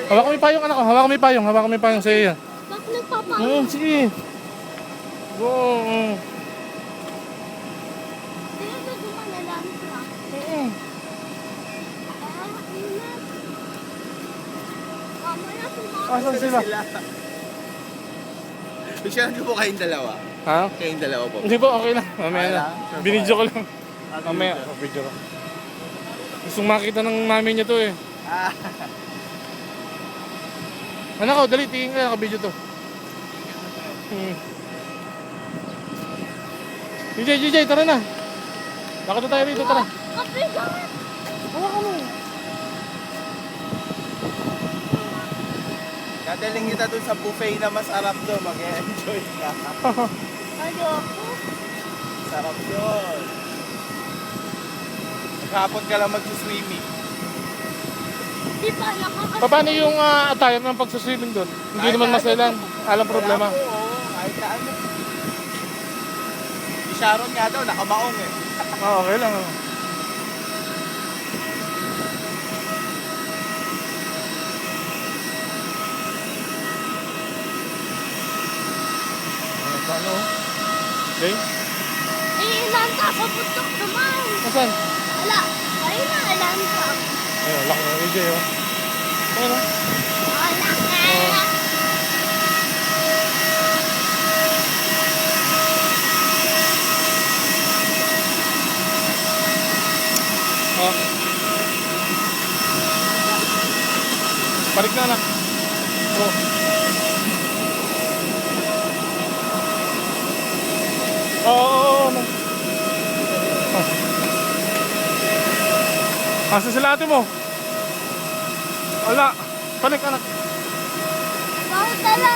Hawak mo yung payong anak ko. Hawak mo yung payong. Hawak mo yung payong sa iyo. Bakit nagpapayong? Sige. Go. Kaya na gumalalang ka. Mm. Ingat. Mamaya sumama. Asan sila? Picture niyo po kayong dalawa. Ha? Kayong dalawa po. Hindi po, okay lang. Mamaya Okay na. lang? Sure po. Binidyo ko lang. Ah, Mamaya, binidyo. video ko. Gustong makita ng mami niya to eh. Ah, Anak ko, dali, tingin ka, nakabidyo to. JJ, tara na. Bakit tayo rito, tara. Kape ka. Hawakan mo. dadaling kita dun sa buffet na masarap doon. Mag-enjoy ka. Ayoko. Sarap doon. Maghapon ka lang mag-swimming. Di pa nakakasya. Paano yung attire ng pagsaswimming doon? Hindi naman maselan. Alam problema. Wala po, oo. Kahit na ano. Si Sharon nga daw, nakamaong eh. Okay lang. Paano? Okay? Ilan ka sa bundok naman. Asan? Wala. Ay na, ilan ka. Ayun, laki ng AJ oh. Ayun oh. Wala ka. Oh. Balik na anak. Oh. Oo. Asa sila ate mo? Wala. Balik anak. Bakit tala?